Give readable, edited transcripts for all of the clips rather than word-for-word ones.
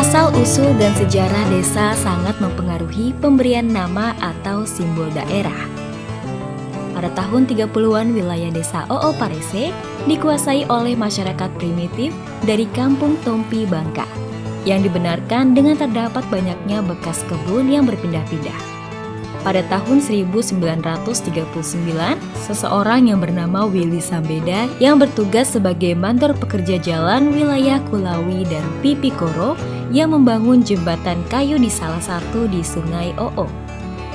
Asal-usul dan sejarah desa sangat mempengaruhi pemberian nama atau simbol daerah. Pada tahun 30-an wilayah desa Oo Parese dikuasai oleh masyarakat primitif dari kampung Tompi Bangka yang dibenarkan dengan terdapat banyaknya bekas kebun yang berpindah-pindah. Pada tahun 1939, seseorang yang bernama Willy Sambeda yang bertugas sebagai mandor pekerja jalan wilayah Kulawi dan Pipikoro yang membangun jembatan kayu di salah satu di Sungai Oo.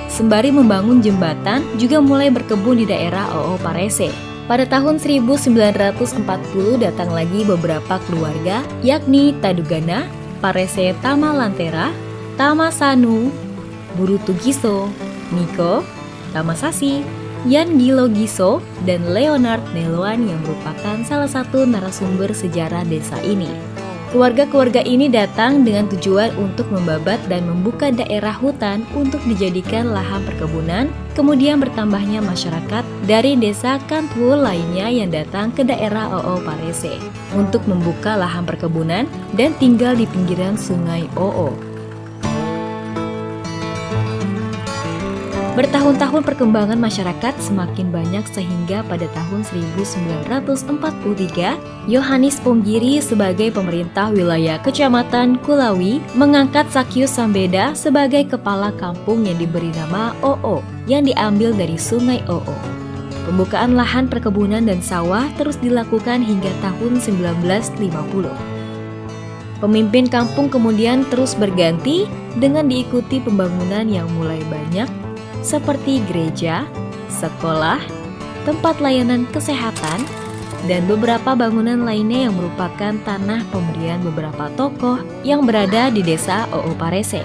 Sembari membangun jembatan, juga mulai berkebun di daerah Oo Parese. Pada tahun 1940 datang lagi beberapa keluarga, yakni Tadugana, Parese Tama Lantera, Tama Sanu, Burutu Giso, Niko, Tamasasi, Yan Gilo Giso, dan Leonard Neloan yang merupakan salah satu narasumber sejarah desa ini. Keluarga-keluarga ini datang dengan tujuan untuk membabat dan membuka daerah hutan untuk dijadikan lahan perkebunan, kemudian bertambahnya masyarakat dari desa Kantwul lainnya yang datang ke daerah Oo Parese untuk membuka lahan perkebunan dan tinggal di pinggiran Sungai Oo. Bertahun-tahun perkembangan masyarakat semakin banyak sehingga pada tahun 1943, Yohanes Ponggiri sebagai pemerintah wilayah Kecamatan Kulawi mengangkat Sakyus Sambeda sebagai kepala kampung yang diberi nama Oo yang diambil dari Sungai Oo. Pembukaan lahan perkebunan dan sawah terus dilakukan hingga tahun 1950. Pemimpin kampung kemudian terus berganti dengan diikuti pembangunan yang mulai banyak seperti gereja, sekolah, tempat layanan kesehatan, dan beberapa bangunan lainnya yang merupakan tanah pemberian beberapa tokoh yang berada di desa Oo Parese.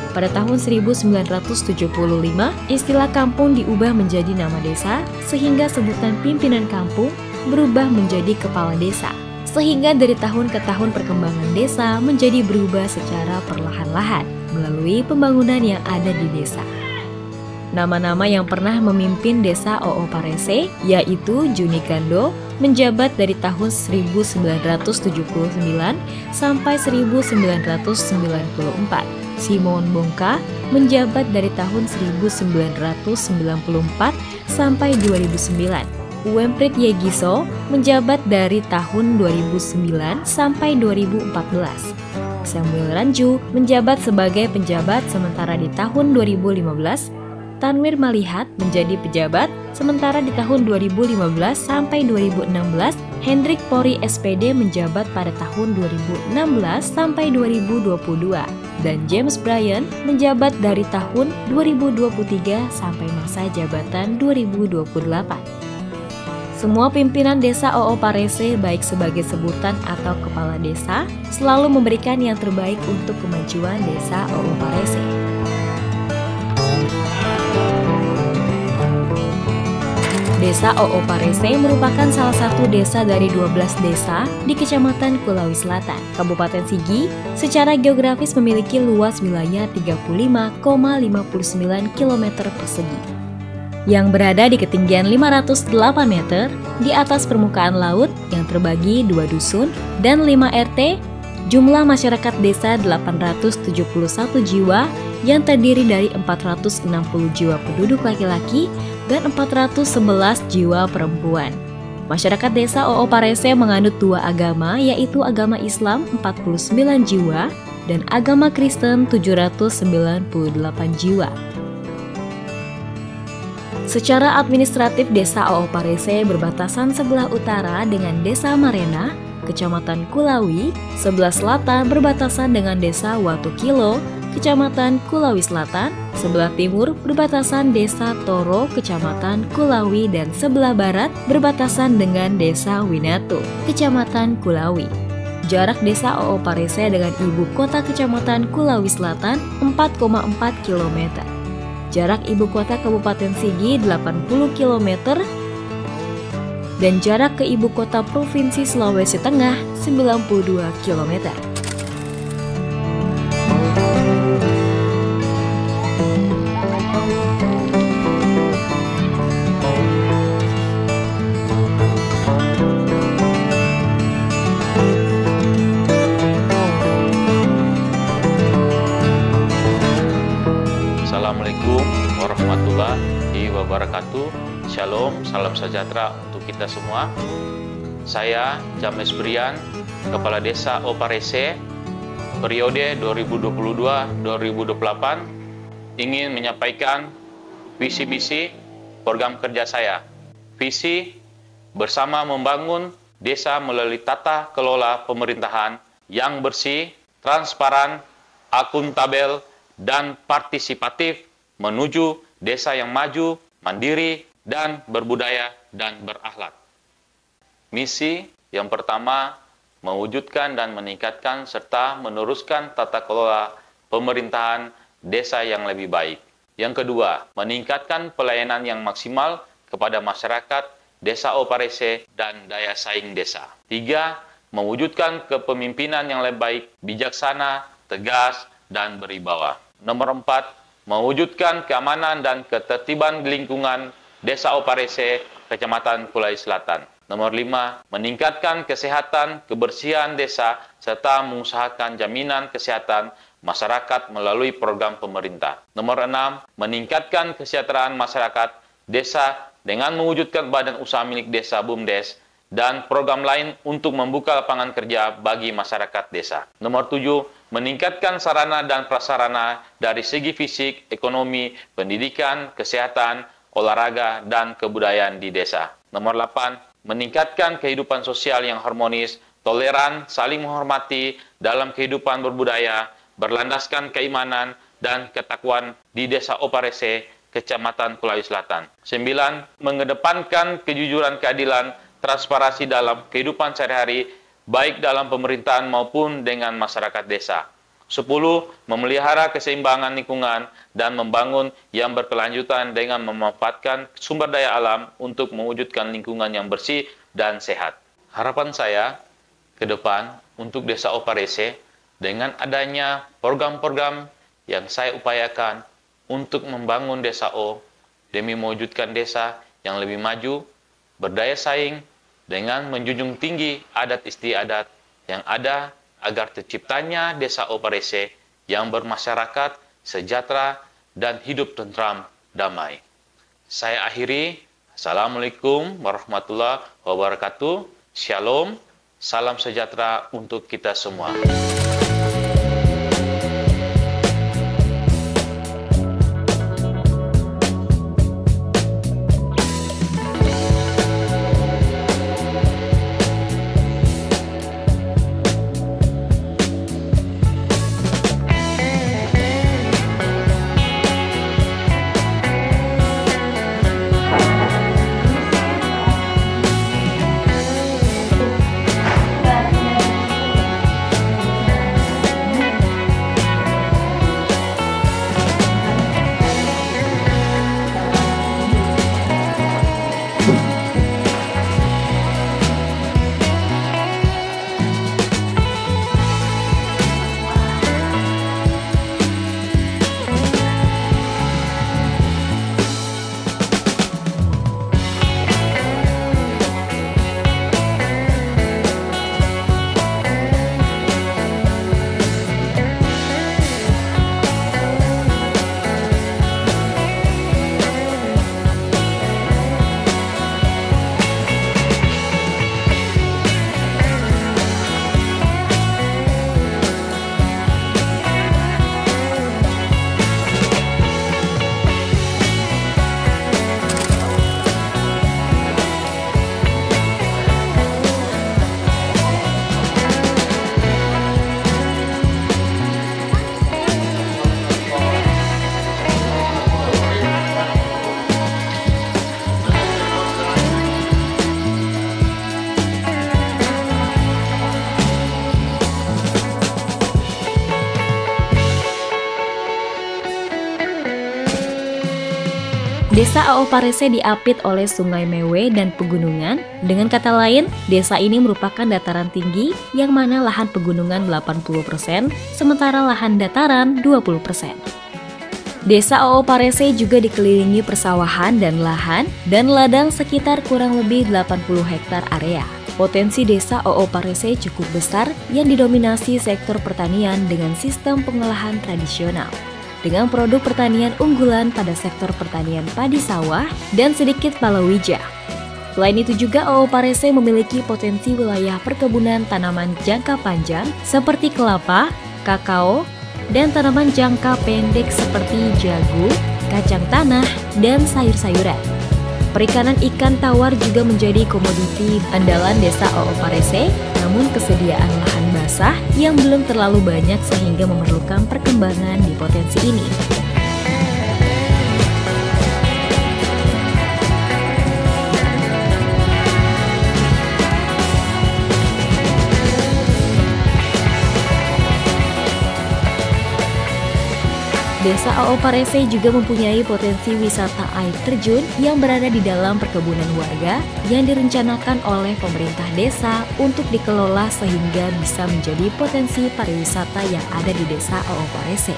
Pada tahun 1975, istilah kampung diubah menjadi nama desa, sehingga sebutan pimpinan kampung berubah menjadi kepala desa. Sehingga dari tahun ke tahun perkembangan desa menjadi berubah secara perlahan-lahan melalui pembangunan yang ada di desa. Nama-nama yang pernah memimpin desa Oo Parese yaitu Juni Kando menjabat dari tahun 1979 sampai 1994. Simon Bongka menjabat dari tahun 1994 sampai 2009. Wemprit Yegiso menjabat dari tahun 2009 sampai 2014. Samuel Ranju menjabat sebagai penjabat sementara di tahun 2015. Tanwir Malihat menjadi pejabat sementara di tahun 2015 sampai 2016. Hendrik Pori SPD menjabat pada tahun 2016 sampai 2022. Dan James Bryan menjabat dari tahun 2023 sampai masa jabatan 2028. Semua pimpinan desa Oo Parese baik sebagai sebutan atau kepala desa selalu memberikan yang terbaik untuk kemajuan desa Oo Parese. Desa Oo Parese merupakan salah satu desa dari 12 desa di Kecamatan Kulawi Selatan, Kabupaten Sigi. Secara geografis memiliki luas wilayah 35,59 km persegi. Yang berada di ketinggian 508 meter di atas permukaan laut yang terbagi 2 dusun dan 5 RT, jumlah masyarakat desa 871 jiwa yang terdiri dari 460 jiwa penduduk laki-laki dan 411 jiwa perempuan. Masyarakat desa Oo Parese menganut 2 agama yaitu agama Islam 49 jiwa dan agama Kristen 798 jiwa. Secara administratif desa Oo Parese berbatasan sebelah utara dengan desa Marena, Kecamatan Kulawi, sebelah selatan berbatasan dengan desa Watukilo, Kecamatan Kulawi Selatan, sebelah timur berbatasan desa Toro, Kecamatan Kulawi, dan sebelah barat berbatasan dengan desa Winatu, Kecamatan Kulawi. Jarak desa Oo Parese dengan ibu kota Kecamatan Kulawi Selatan 4,4 km. Jarak ibu kota Kabupaten Sigi 80 km dan jarak ke ibu kota Provinsi Sulawesi Tengah 92 km. sejahtera untuk kita semua. Saya James Brian, Kepala Desa Oparese, periode 2022-2028, ingin menyampaikan visi misi program kerja saya. Visi bersama membangun desa melalui tata kelola pemerintahan yang bersih, transparan, akuntabel, dan partisipatif menuju desa yang maju, mandiri, dan berbudaya dan berakhlak. Misi yang pertama, mewujudkan dan meningkatkan serta meneruskan tata kelola pemerintahan desa yang lebih baik. Yang kedua, meningkatkan pelayanan yang maksimal kepada masyarakat Desa Oparese dan daya saing desa. 3. Mewujudkan kepemimpinan yang lebih baik, bijaksana, tegas, dan berwibawa. Nomor 4, mewujudkan keamanan dan ketertiban di lingkungan Desa Oparese, Kecamatan Kulai Selatan. Nomor 5, meningkatkan kesehatan, kebersihan desa, serta mengusahakan jaminan kesehatan masyarakat melalui program pemerintah. Nomor 6, meningkatkan kesejahteraan masyarakat desa dengan mewujudkan badan usaha milik desa BUMDes dan program lain untuk membuka lapangan kerja bagi masyarakat desa. Nomor 7, meningkatkan sarana dan prasarana dari segi fisik, ekonomi, pendidikan, kesehatan, olahraga, dan kebudayaan di desa. Nomor 8, meningkatkan kehidupan sosial yang harmonis, toleran, saling menghormati dalam kehidupan berbudaya, berlandaskan keimanan dan ketakwaan di Desa Oparese, Kecamatan Kulai Selatan. 9, mengedepankan kejujuran, keadilan, transparansi dalam kehidupan sehari-hari, baik dalam pemerintahan maupun dengan masyarakat desa. 10, memelihara keseimbangan lingkungan dan membangun yang berkelanjutan dengan memanfaatkan sumber daya alam untuk mewujudkan lingkungan yang bersih dan sehat. Harapan saya ke depan untuk Desa Oparese dengan adanya program-program yang saya upayakan untuk membangun Desa O demi mewujudkan desa yang lebih maju, berdaya saing dengan menjunjung tinggi adat istiadat yang ada agar terciptanya Desa Oparese yang bermasyarakat, sejahtera, dan hidup tentram, damai. Saya akhiri. Assalamualaikum warahmatullahi wabarakatuh. Shalom, salam sejahtera untuk kita semua. Desa Oparese diapit oleh Sungai Mewe dan pegunungan. Dengan kata lain, desa ini merupakan dataran tinggi yang mana lahan pegunungan 80%, sementara lahan dataran 20%. Desa Oparese juga dikelilingi persawahan dan lahan dan ladang sekitar kurang lebih 80 hektar area. Potensi desa Oparese cukup besar yang didominasi sektor pertanian dengan sistem pengolahan tradisional. Dengan produk pertanian unggulan pada sektor pertanian padi sawah dan sedikit palawija. Selain itu juga OO Parese memiliki potensi wilayah perkebunan tanaman jangka panjang seperti kelapa, kakao, dan tanaman jangka pendek seperti jagung, kacang tanah, dan sayur-sayuran. Perikanan ikan tawar juga menjadi komoditi andalan desa OO Parese, namun kesediaan lahan basah yang belum terlalu banyak sehingga memerlukan perkembangan di potensi ini. Desa OO Parese juga mempunyai potensi wisata air terjun yang berada di dalam perkebunan warga yang direncanakan oleh pemerintah desa untuk dikelola sehingga bisa menjadi potensi pariwisata yang ada di desa OO Parese.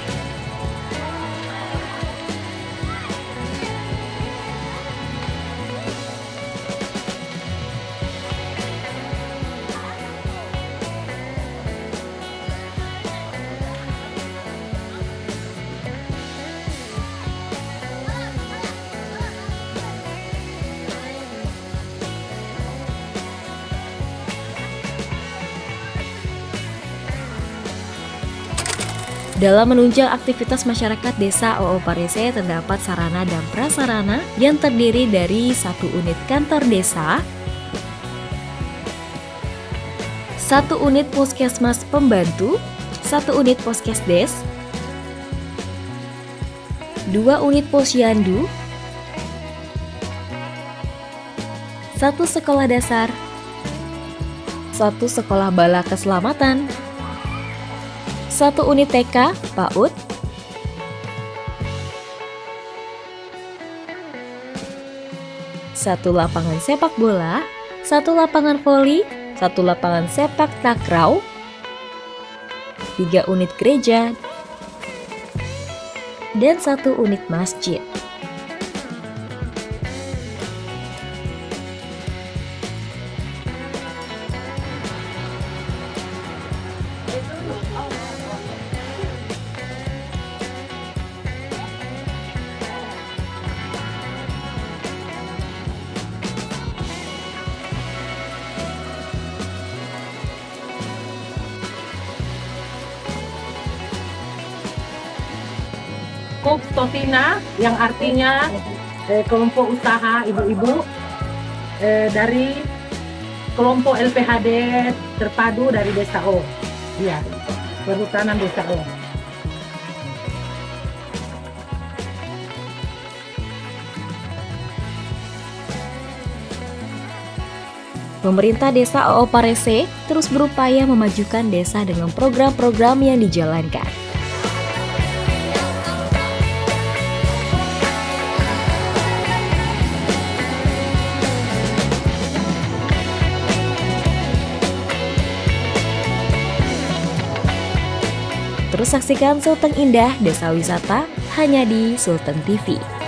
Dalam menunjang aktivitas masyarakat desa OO Parese terdapat sarana dan prasarana yang terdiri dari 1 unit kantor desa, 1 unit puskesmas pembantu, 1 unit poskesdes, 2 unit posyandu, 1 sekolah dasar, 1 sekolah bala keselamatan, 1 unit TK, PAUD, 1 lapangan sepak bola, 1 lapangan voli, 1 lapangan sepak takraw, 3 unit gereja, dan 1 unit masjid. Stotina yang artinya kelompok usaha ibu-ibu dari kelompok LPHD terpadu dari Desa O. Iya, perhutanan Desa O. Pemerintah Desa OO Parese terus berupaya memajukan desa dengan program-program yang dijalankan. Terus saksikan Sultan Indah Desa Wisata hanya di Sultan TV.